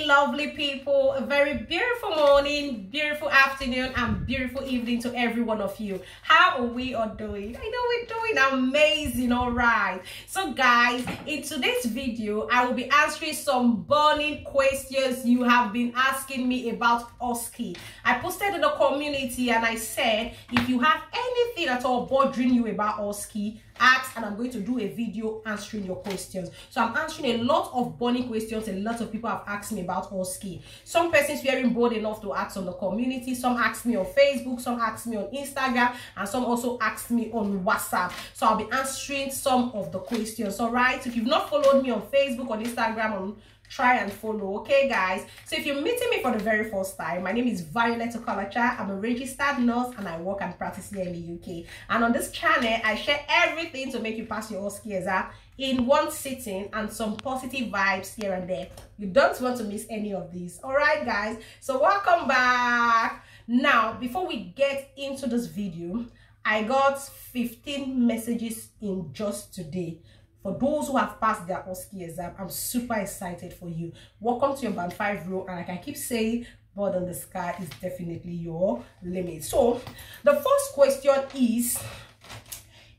lovely people. A very beautiful morning, beautiful afternoon, and beautiful evening to every one of you. How are we all doing? I know we're doing amazing. All right, so guys, in today's video I will be answering some burning questions you have been asking me about Oski. I posted in the community and I said, if you have anything at all bothering you about Oski, ask, and I'm going to do a video answering your questions. So I'm answering a lot of burning questions. A lot of people have asked me about Oski. Some persons wearing bold enough to ask on the community, some asked me on Facebook, some asked me on Instagram, and some also asked me on WhatsApp. So I'll be answering some of the questions. All right, so if you've not followed me on Facebook, on Instagram, try and follow, okay guys? So if you're meeting me for the very first time, my name is Untitled. I'm a registered nurse and I work and practice here in the UK. And on this channel, I share everything to make you pass your Oski exam in one sitting and some positive vibes here and there. You don't want to miss any of these. All right guys, so welcome back. Now, before we get into this video, I got 15 messages in just today. For those who have passed their Oski exam, I'm super excited for you. Welcome to your band 5 role, and like I keep saying, bird on the sky is definitely your limit. So the first question is,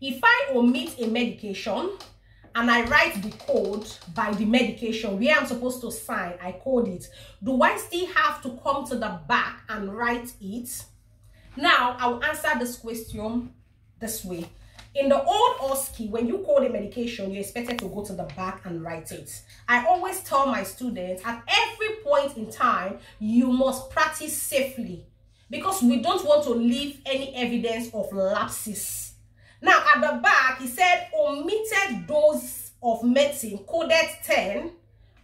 if I omit a medication and I write the code by the medication where I'm supposed to sign, I code it, do I still have to come to the back and write it? Now I will answer this question this way. In the old Oski, when you code a medication, you're expected to go to the back and write it. I always tell my students, at every point in time, you must practice safely, because we don't want to leave any evidence of lapses. Now, at the back, he said, omitted dose of medicine, coded 10,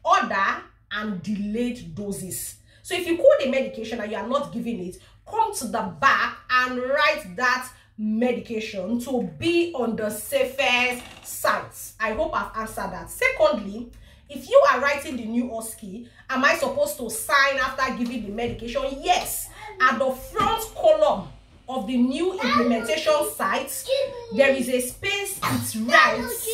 order, and delayed doses. So if you code a medication and you are not giving it, come to the back and write that medication to be on the safest side. I hope I've answered that. Secondly, if you are writing the new Oski, am I supposed to sign after giving the medication? Yes. At the front column of the new implementation site, there is a space it writes.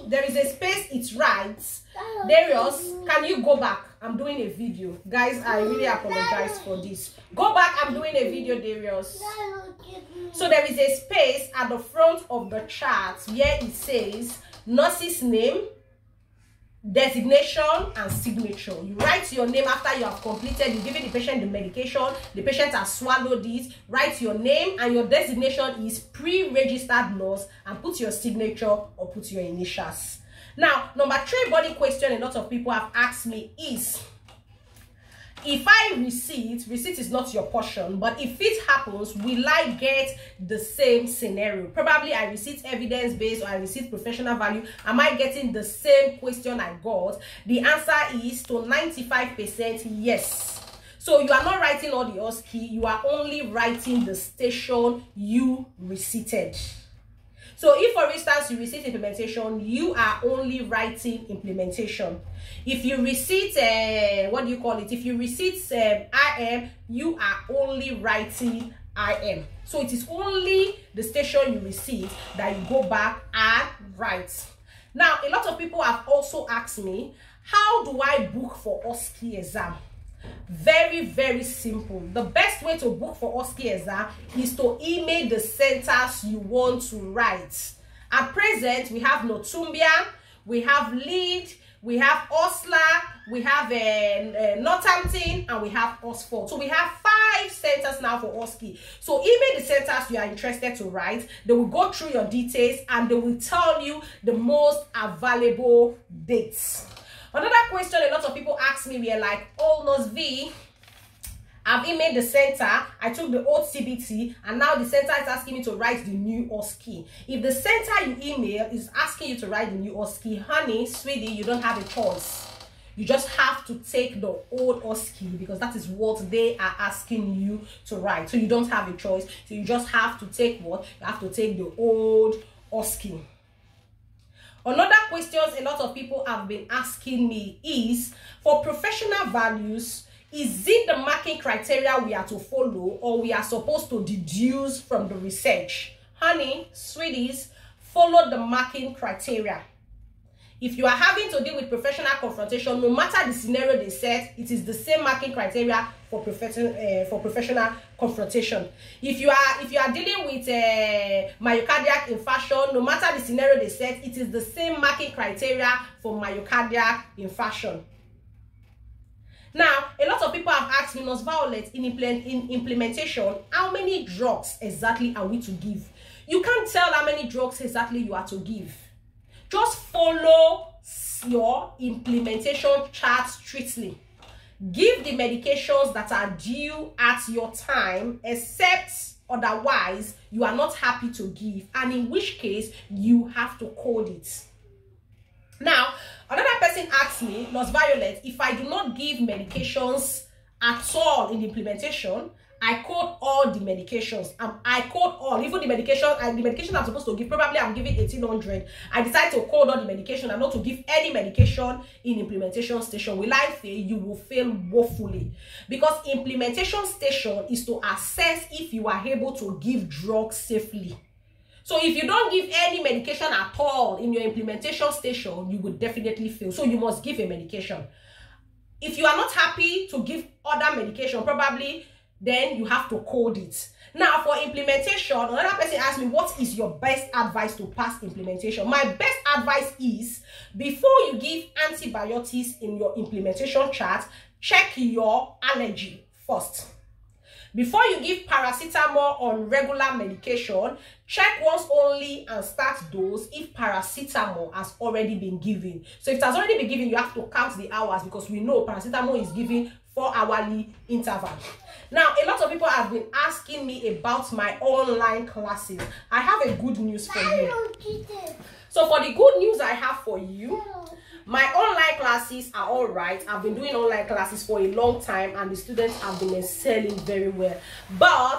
There is a space it writes. Darius, can you go back? I'm doing a video. Guys, I really apologize for this. Go back, I'm doing a video, Darius. So there is a space at the front of the chart where it says nurse's name, designation, and signature. You write your name after you have completed, you're giving the patient the medication, the patient has swallowed it, write your name, and your designation is pre-registered nurse, and put your signature or put your initials. Now, number 3 body question a lot of people have asked me is, if I receipt is not your portion, but if it happens, will I get the same scenario? Probably I receipt evidence-based or I receipt professional value. Am I getting the same question I got? The answer is to 95% yes. So you are not writing all the Oski, you are only writing the station you receipted. So if, for instance, you receive implementation, you are only writing implementation. If you receive, what do you call it? If you receive IM, you are only writing IM. So it is only the station you receive that you go back and write. Now, a lot of people have also asked me, how do I book for Oski exam? Very, very simple. The best way to book for Oski exam is to email the centers you want to write. At present, we have Northumbria, we have Leeds, we have Osce, we have Northampton, and we have Oxford. So we have 5 centers now for Oski. So email the centers you are interested to write. They will go through your details and they will tell you the most available dates. Another question a lot of people ask me, we are like, oh, Nurse V, I've emailed the center, I took the old CBT, and now the center is asking me to write the new Oski. If the center you email is asking you to write the new Oski, honey, sweetie, you don't have a choice. You just have to take the old Oski, because that is what they are asking you to write. So you don't have a choice. So you just have to take what? You have to take the old Oski. Another question a lot of people have been asking me is, for professional values, is it the marking criteria we are to follow, or we are supposed to deduce from the research? Honey, sweeties, follow the marking criteria. If you are having to deal with professional confrontation, no matter the scenario they set, it is the same marking criteria for professional confrontation. If you are dealing with myocardial infarction, no matter the scenario they set, it is the same marking criteria for myocardial infarction. Now, a lot of people have asked me, Nurse Violet, in implementation, how many drugs exactly are we to give? You can't tell how many drugs exactly you are to give. Just follow your implementation chart strictly. Give the medications that are due at your time, except otherwise you are not happy to give, and in which case you have to code it. Now, another person asked me, Nurse Violet, if I do not give medications at all in the implementation, I code all the medications. I code all, even the medication I'm supposed to give. Probably I'm giving 1800. I decide to code all the medication and not to give any medication in implementation station. Will I fail? You will fail woefully, because implementation station is to assess if you are able to give drugs safely. So if you don't give any medication at all in your implementation station, you will definitely fail. So you must give a medication. If you are not happy to give other medication, probably then you have to code it. Now, for implementation, another person asked me, what is your best advice to pass implementation? My best advice is, before you give antibiotics in your implementation chart, check your allergy first. Before you give paracetamol on regular medication, check once only and start dose if paracetamol has already been given. So if it has already been given, you have to count the hours, because we know paracetamol is given 4-hourly interval. Now, a lot of people have been asking me about my online classes. I have a good news for you. So for the good news I have for you, my online classes are all right. I've been doing online classes for a long time and the students have been excelling very well. But